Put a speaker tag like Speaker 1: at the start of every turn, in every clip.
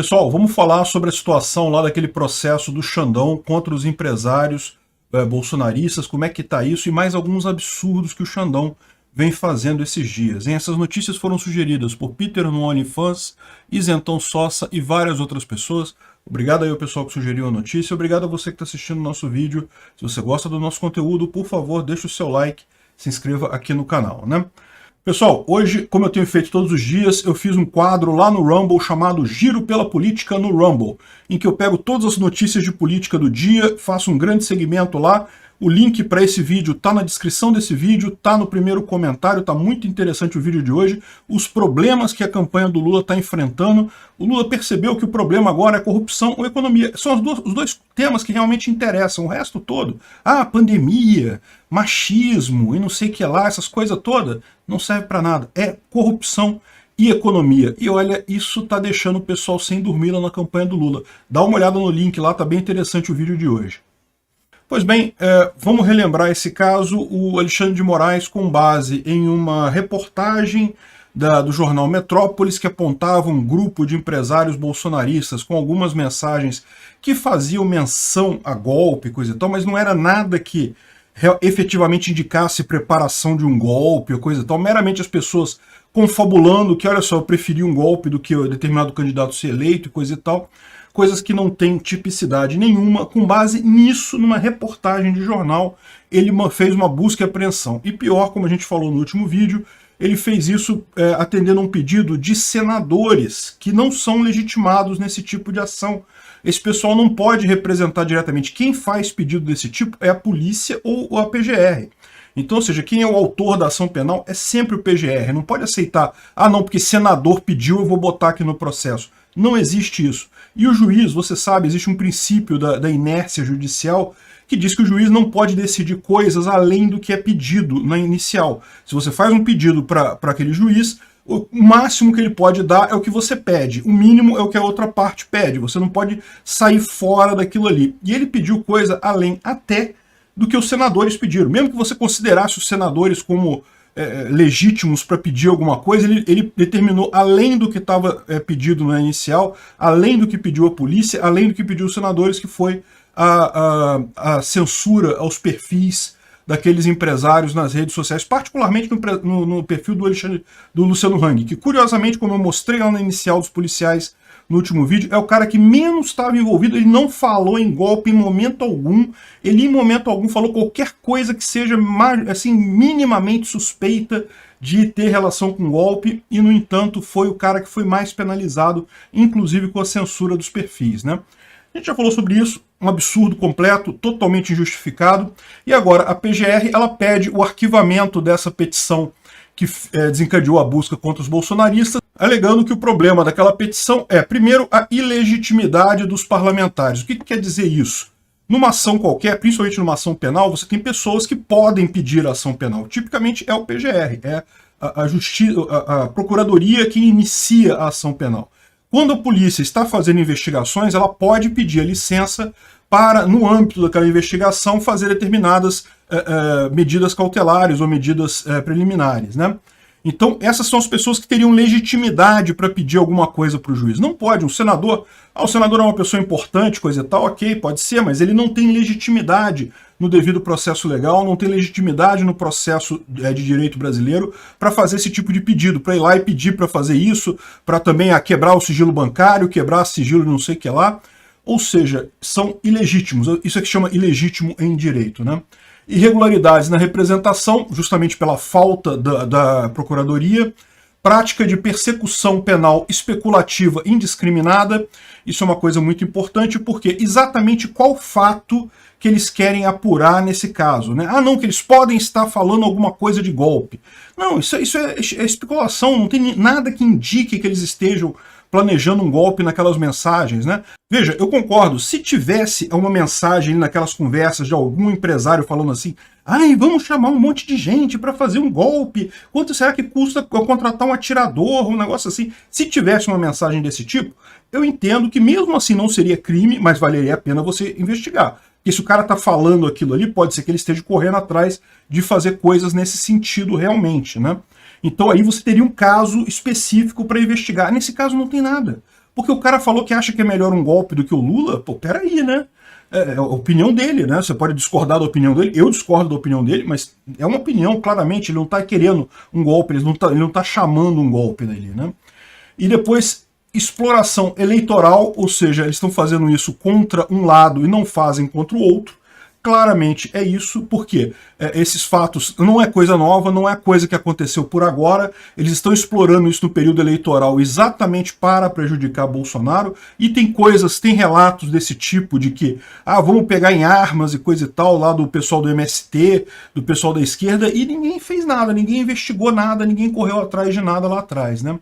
Speaker 1: Pessoal, vamos falar sobre a situação lá daquele processo do Xandão contra os empresários bolsonaristas, como é que tá isso e mais alguns absurdos que o Xandão vem fazendo esses dias. Essas notícias foram sugeridas por Peter no OnlyFans, Isentão Sossa e várias outras pessoas. Obrigado aí ao pessoal que sugeriu a notícia, obrigado a você que está assistindo o nosso vídeo. Se você gosta do nosso conteúdo, por favor, deixe o seu like, se inscreva aqui no canal, né? Pessoal, hoje, como eu tenho feito todos os dias, eu fiz um quadro lá no Rumble chamado Giro pela Política no Rumble, em que eu pego todas as notícias de política do dia, faço um grande segmento lá. O link para esse vídeo está na descrição desse vídeo, está no primeiro comentário, está muito interessante o vídeo de hoje. Os problemas que a campanha do Lula está enfrentando. O Lula percebeu que o problema agora é corrupção ou economia. São os dois temas que realmente interessam. O resto todo, pandemia, machismo e não sei o que lá, essas coisas todas, não serve para nada. É corrupção e economia. E olha, isso está deixando o pessoal sem dormir lá na campanha do Lula. Dá uma olhada no link lá, está bem interessante o vídeo de hoje. Pois bem, vamos relembrar esse caso. O Alexandre de Moraes, com base em uma reportagem do jornal Metrópolis, que apontava um grupo de empresários bolsonaristas com algumas mensagens que faziam menção a golpe, coisa e tal, mas não era nada que efetivamente indicasse preparação de um golpe ou coisa e tal, meramente as pessoas confabulando que, olha só, eu preferi um golpe do que determinado candidato ser eleito e coisa e tal. Coisas que não têm tipicidade nenhuma. Com base nisso, numa reportagem de jornal, ele fez uma busca e apreensão. E pior, como a gente falou no último vídeo, ele fez isso atendendo a um pedido de senadores que não são legitimados nesse tipo de ação. Esse pessoal não pode representar diretamente. Quem faz pedido desse tipo é a polícia ou a PGR. Então, ou seja, quem é o autor da ação penal é sempre o PGR. Não pode aceitar, não, porque senador pediu, eu vou botar aqui no processo. Não existe isso. E o juiz, você sabe, existe um princípio da inércia judicial que diz que o juiz não pode decidir coisas além do que é pedido na inicial. Se você faz um pedido para aquele juiz, o máximo que ele pode dar é o que você pede. O mínimo é o que a outra parte pede. Você não pode sair fora daquilo ali. E ele pediu coisa além até do que os senadores pediram. Mesmo que você considerasse os senadores como legítimos para pedir alguma coisa, ele determinou, além do que estava pedido na inicial, além do que pediu a polícia, além do que pediu os senadores, que foi a censura aos perfis daqueles empresários nas redes sociais, particularmente no perfil do Luciano Hang, que curiosamente, como eu mostrei lá na inicial dos policiais no último vídeo, é o cara que menos estava envolvido. Ele não falou em golpe em momento algum, ele em momento algum falou qualquer coisa que seja assim, minimamente suspeita de ter relação com golpe, e no entanto foi o cara que foi mais penalizado, inclusive com a censura dos perfis, né? A gente já falou sobre isso, um absurdo completo, totalmente injustificado, e agora a PGR ela pede o arquivamento dessa petição que desencadeou a busca contra os bolsonaristas, alegando que o problema daquela petição é, primeiro, a ilegitimidade dos parlamentares. O que quer dizer isso? Numa ação qualquer, principalmente numa ação penal, você tem pessoas que podem pedir a ação penal. Tipicamente é o PGR, é a Procuradoria que inicia a ação penal. Quando a polícia está fazendo investigações, ela pode pedir a licença para, no âmbito daquela investigação, fazer determinadas medidas cautelares ou medidas preliminares, né? Então, essas são as pessoas que teriam legitimidade para pedir alguma coisa para o juiz. Não pode, um senador, o senador é uma pessoa importante, coisa e tal, ok, pode ser, mas ele não tem legitimidade no devido processo legal, não tem legitimidade no processo de direito brasileiro para fazer esse tipo de pedido, para ir lá e pedir para fazer isso, para também quebrar o sigilo bancário, quebrar sigilo de não sei o que lá. Ou seja, são ilegítimos. Isso é que chama ilegítimo em direito, né? Irregularidades na representação, justamente pela falta da Procuradoria, prática de persecução penal especulativa indiscriminada. Isso é uma coisa muito importante, porque exatamente qual fato que eles querem apurar nesse caso, né? Não, que eles podem estar falando alguma coisa de golpe. Não, isso é especulação, não tem nada que indique que eles estejam planejando um golpe naquelas mensagens, né? Veja, eu concordo, se tivesse uma mensagem naquelas conversas de algum empresário falando assim, vamos chamar um monte de gente para fazer um golpe, quanto será que custa contratar um atirador, um negócio assim? Se tivesse uma mensagem desse tipo, eu entendo que mesmo assim não seria crime, mas valeria a pena você investigar. Porque se o cara está falando aquilo ali, pode ser que ele esteja correndo atrás de fazer coisas nesse sentido realmente, né? Então aí você teria um caso específico para investigar. Nesse caso não tem nada. Porque o cara falou que acha que é melhor um golpe do que o Lula. Pô, peraí, né? É a opinião dele, né? Você pode discordar da opinião dele, eu discordo da opinião dele, mas é uma opinião, claramente, ele não está querendo um golpe, ele não tá chamando um golpe dele, né? E depois, exploração eleitoral, ou seja, eles estão fazendo isso contra um lado e não fazem contra o outro. Claramente é isso, porque esses fatos não é coisa nova, não é coisa que aconteceu por agora, eles estão explorando isso no período eleitoral exatamente para prejudicar Bolsonaro, e tem relatos desse tipo de que, vamos pegar em armas e coisa e tal, lá do pessoal do MST, do pessoal da esquerda, e ninguém fez nada, ninguém investigou nada, ninguém correu atrás de nada lá atrás, né?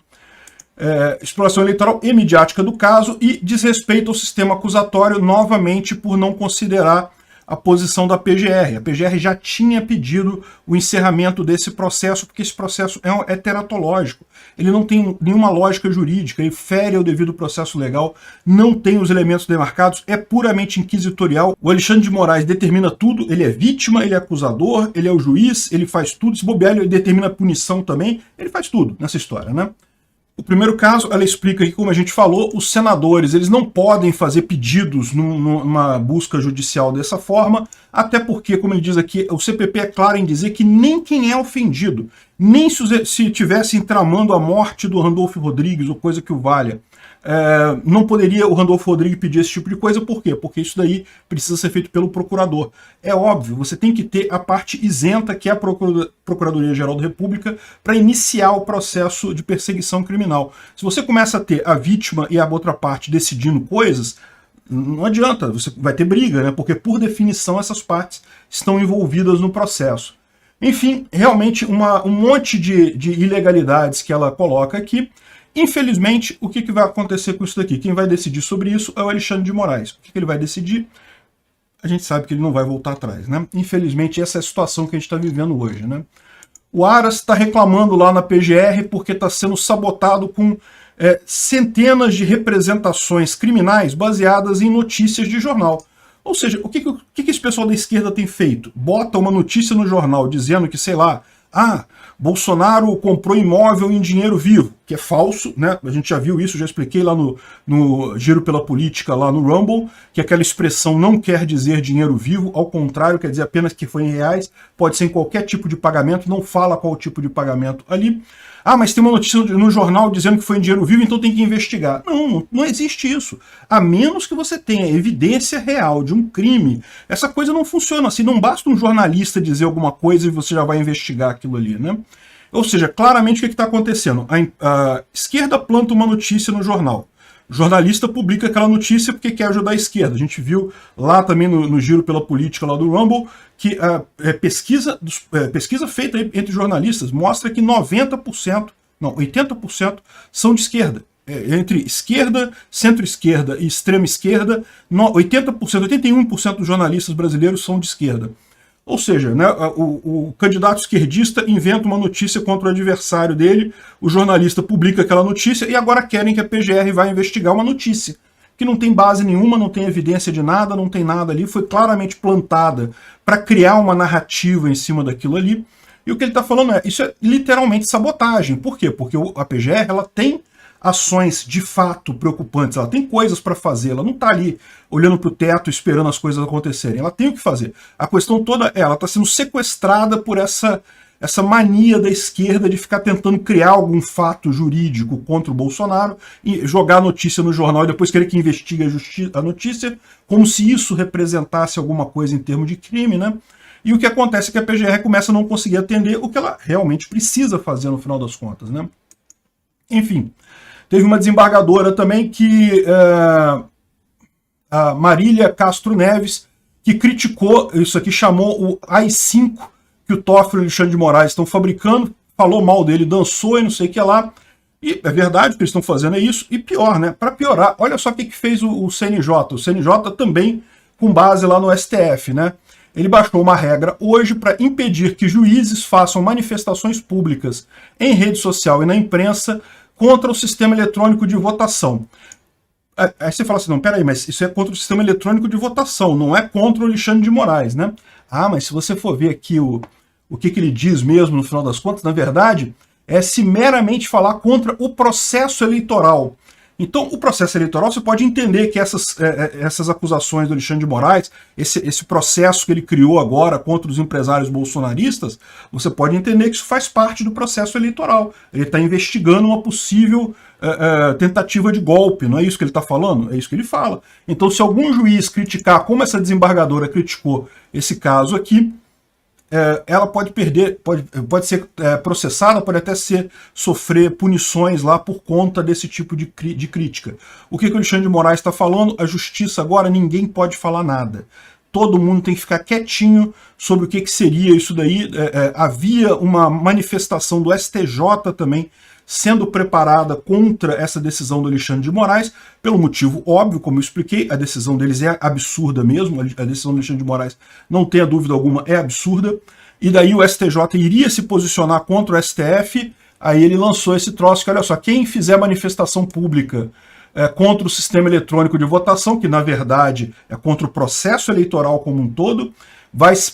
Speaker 1: Exploração eleitoral e midiática do caso e desrespeito ao sistema acusatório, novamente por não considerar a posição da PGR. A PGR já tinha pedido o encerramento desse processo, porque esse processo é teratológico. Ele não tem nenhuma lógica jurídica, ele fere ao devido processo legal, não tem os elementos demarcados, é puramente inquisitorial. O Alexandre de Moraes determina tudo, ele é vítima, ele é acusador, ele é o juiz, ele faz tudo, se bobear ele determina a punição também, ele faz tudo nessa história, né? O primeiro caso, ela explica que, como a gente falou, os senadores eles não podem fazer pedidos numa busca judicial dessa forma, até porque, como ele diz aqui, o CPP é claro em dizer que nem quem é ofendido, nem se tivessem tramando a morte do Randolfo Rodrigues ou coisa que o valha, não poderia o Randolfo Rodrigues pedir esse tipo de coisa. Por quê? Porque isso daí precisa ser feito pelo procurador. É óbvio, você tem que ter a parte isenta, que é a Procuradoria-Geral da República, para iniciar o processo de perseguição criminal. Se você começa a ter a vítima e a outra parte decidindo coisas, não adianta, você vai ter briga, né? Porque por definição essas partes estão envolvidas no processo. Enfim, realmente um monte de ilegalidades que ela coloca aqui. Infelizmente, o que vai acontecer com isso daqui? Quem vai decidir sobre isso é o Alexandre de Moraes. O que ele vai decidir? A gente sabe que ele não vai voltar atrás, né? Infelizmente, essa é a situação que a gente está vivendo hoje, né? O Aras está reclamando lá na PGR porque está sendo sabotado com centenas de representações criminais baseadas em notícias de jornal. Ou seja, o que esse pessoal da esquerda tem feito? Bota uma notícia no jornal dizendo que, sei lá, Bolsonaro comprou imóvel em dinheiro vivo, que é falso, né? A gente já viu isso, já expliquei lá no Giro pela Política, lá no Rumble, que aquela expressão não quer dizer dinheiro vivo, ao contrário, quer dizer apenas que foi em reais, pode ser em qualquer tipo de pagamento, não fala qual tipo de pagamento ali. Mas tem uma notícia no jornal dizendo que foi em dinheiro vivo, então tem que investigar. Não existe isso. A menos que você tenha evidência real de um crime, essa coisa não funciona assim. Não basta um jornalista dizer alguma coisa e você já vai investigar aquilo ali, né? Ou seja, claramente o que está acontecendo? A esquerda planta uma notícia no jornal. O jornalista publica aquela notícia porque quer ajudar a esquerda. A gente viu lá também no Giro pela Política lá do Rumble que a pesquisa feita entre jornalistas mostra que 80% são de esquerda. Entre esquerda, centro-esquerda e extrema esquerda, 81% dos jornalistas brasileiros são de esquerda. Ou seja, né, o candidato esquerdista inventa uma notícia contra o adversário dele, o jornalista publica aquela notícia e agora querem que a PGR vá investigar uma notícia que não tem base nenhuma, não tem evidência de nada, não tem nada ali, foi claramente plantada para criar uma narrativa em cima daquilo ali. E o que ele está falando isso é literalmente sabotagem. Por quê? Porque a PGR ela tem ações de fato preocupantes, ela tem coisas para fazer, ela não está ali olhando para o teto esperando as coisas acontecerem, ela tem o que fazer. A questão toda ela está sendo sequestrada por essa mania da esquerda de ficar tentando criar algum fato jurídico contra o Bolsonaro e jogar a notícia no jornal e depois querer que investigue a notícia, como se isso representasse alguma coisa em termos de crime, né? E o que acontece é que a PGR começa a não conseguir atender o que ela realmente precisa fazer no final das contas, né? Enfim, teve uma desembargadora também que a Marília Castro Neves, que criticou isso aqui, chamou o AI-5 que o Toffoli e o Alexandre de Moraes estão fabricando, falou mal dele, dançou e não sei o que lá. E é verdade, o que eles estão fazendo é isso. E pior, né? Para piorar, olha só o que fez o CNJ. O CNJ também com base lá no STF, né? Ele baixou uma regra hoje para impedir que juízes façam manifestações públicas em rede social e na imprensa contra o sistema eletrônico de votação. Aí você fala assim, não, peraí, mas isso é contra o sistema eletrônico de votação, não é contra o Alexandre de Moraes, né? Mas se você for ver aqui o que ele diz mesmo no final das contas, na verdade, é se meramente falar contra o processo eleitoral. Então, o processo eleitoral, você pode entender que essas acusações do Alexandre de Moraes, esse processo que ele criou agora contra os empresários bolsonaristas, você pode entender que isso faz parte do processo eleitoral. Ele está investigando uma possível tentativa de golpe, não é isso que ele está falando? É isso que ele fala. Então, se algum juiz criticar, como essa desembargadora criticou esse caso aqui, ela pode perder, pode ser processada, pode até sofrer punições lá por conta desse tipo de crítica. O que o Alexandre de Moraes está falando? A justiça agora, ninguém pode falar nada. Todo mundo tem que ficar quietinho sobre o que seria isso daí. Havia uma manifestação do STJ também sendo preparada contra essa decisão do Alexandre de Moraes, pelo motivo óbvio, como eu expliquei, a decisão deles é absurda mesmo, a decisão do Alexandre de Moraes, não tenha dúvida alguma, é absurda, e daí o STJ iria se posicionar contra o STF, aí ele lançou esse troço que, olha só, quem fizer manifestação pública contra o sistema eletrônico de votação, que na verdade é contra o processo eleitoral como um todo,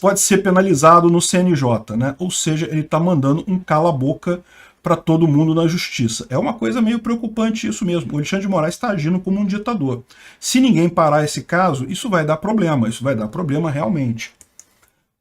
Speaker 1: pode ser penalizado no CNJ, né? Ou seja, ele está mandando um cala-boca para todo mundo na justiça. É uma coisa meio preocupante isso mesmo. O Alexandre de Moraes está agindo como um ditador. Se ninguém parar esse caso, isso vai dar problema realmente.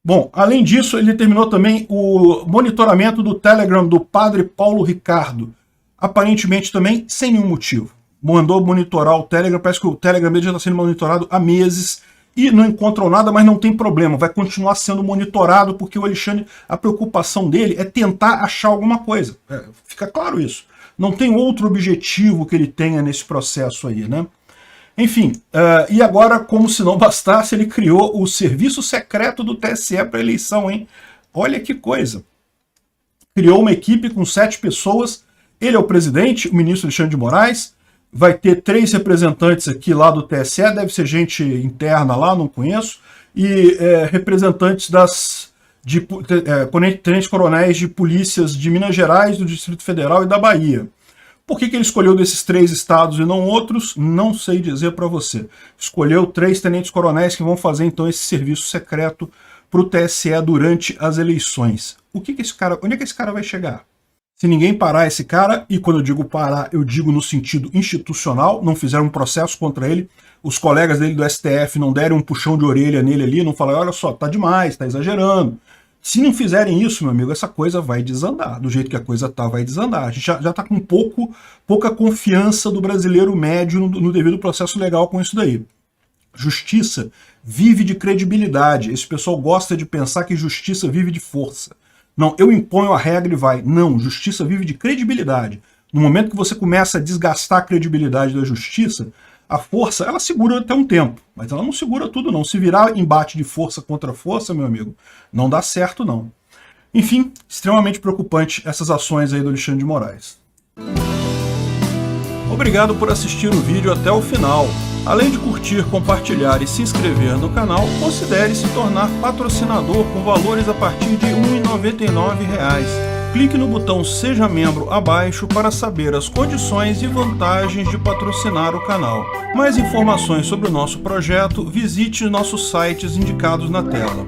Speaker 1: Bom, além disso, ele terminou também o monitoramento do Telegram do padre Paulo Ricardo, aparentemente também sem nenhum motivo. Mandou monitorar o Telegram, parece que o Telegram já está sendo monitorado há meses, e não encontram nada, mas não tem problema, vai continuar sendo monitorado, porque o Alexandre, a preocupação dele é tentar achar alguma coisa. Fica claro isso. Não tem outro objetivo que ele tenha nesse processo aí, né? Enfim, e agora, como se não bastasse, ele criou o serviço secreto do TSE para eleição, hein? Olha que coisa. Criou uma equipe com 7 pessoas, ele é o presidente, o ministro Alexandre de Moraes, vai ter 3 representantes aqui lá do TSE, deve ser gente interna lá, não conheço, e representantes tenentes coronéis de polícias de Minas Gerais, do Distrito Federal e da Bahia. Por que ele escolheu desses 3 estados e não outros? Não sei dizer para você. Escolheu 3 tenentes coronéis que vão fazer então esse serviço secreto para o TSE durante as eleições. Onde é que esse cara vai chegar? Se ninguém parar esse cara, e quando eu digo parar, eu digo no sentido institucional, não fizeram um processo contra ele, os colegas dele do STF não deram um puxão de orelha nele ali, não falaram, olha só, tá demais, tá exagerando. Se não fizerem isso, meu amigo, essa coisa vai desandar. Do jeito que a coisa tá, vai desandar. A gente já tá com pouca confiança do brasileiro médio no devido processo legal com isso daí. Justiça vive de credibilidade. Esse pessoal gosta de pensar que justiça vive de força. Não, eu imponho a regra e vai. Não, justiça vive de credibilidade. No momento que você começa a desgastar a credibilidade da justiça, a força, ela segura até um tempo, mas ela não segura tudo não. Se virar embate de força contra força, meu amigo, não dá certo não. Enfim, extremamente preocupante essas ações aí do Alexandre de Moraes. Obrigado por assistir o vídeo até o final. Além de curtir, compartilhar e se inscrever no canal, considere se tornar patrocinador com valores a partir de R$ 1,99. Clique no botão Seja Membro abaixo para saber as condições e vantagens de patrocinar o canal. Mais informações sobre o nosso projeto, visite nossos sites indicados na tela.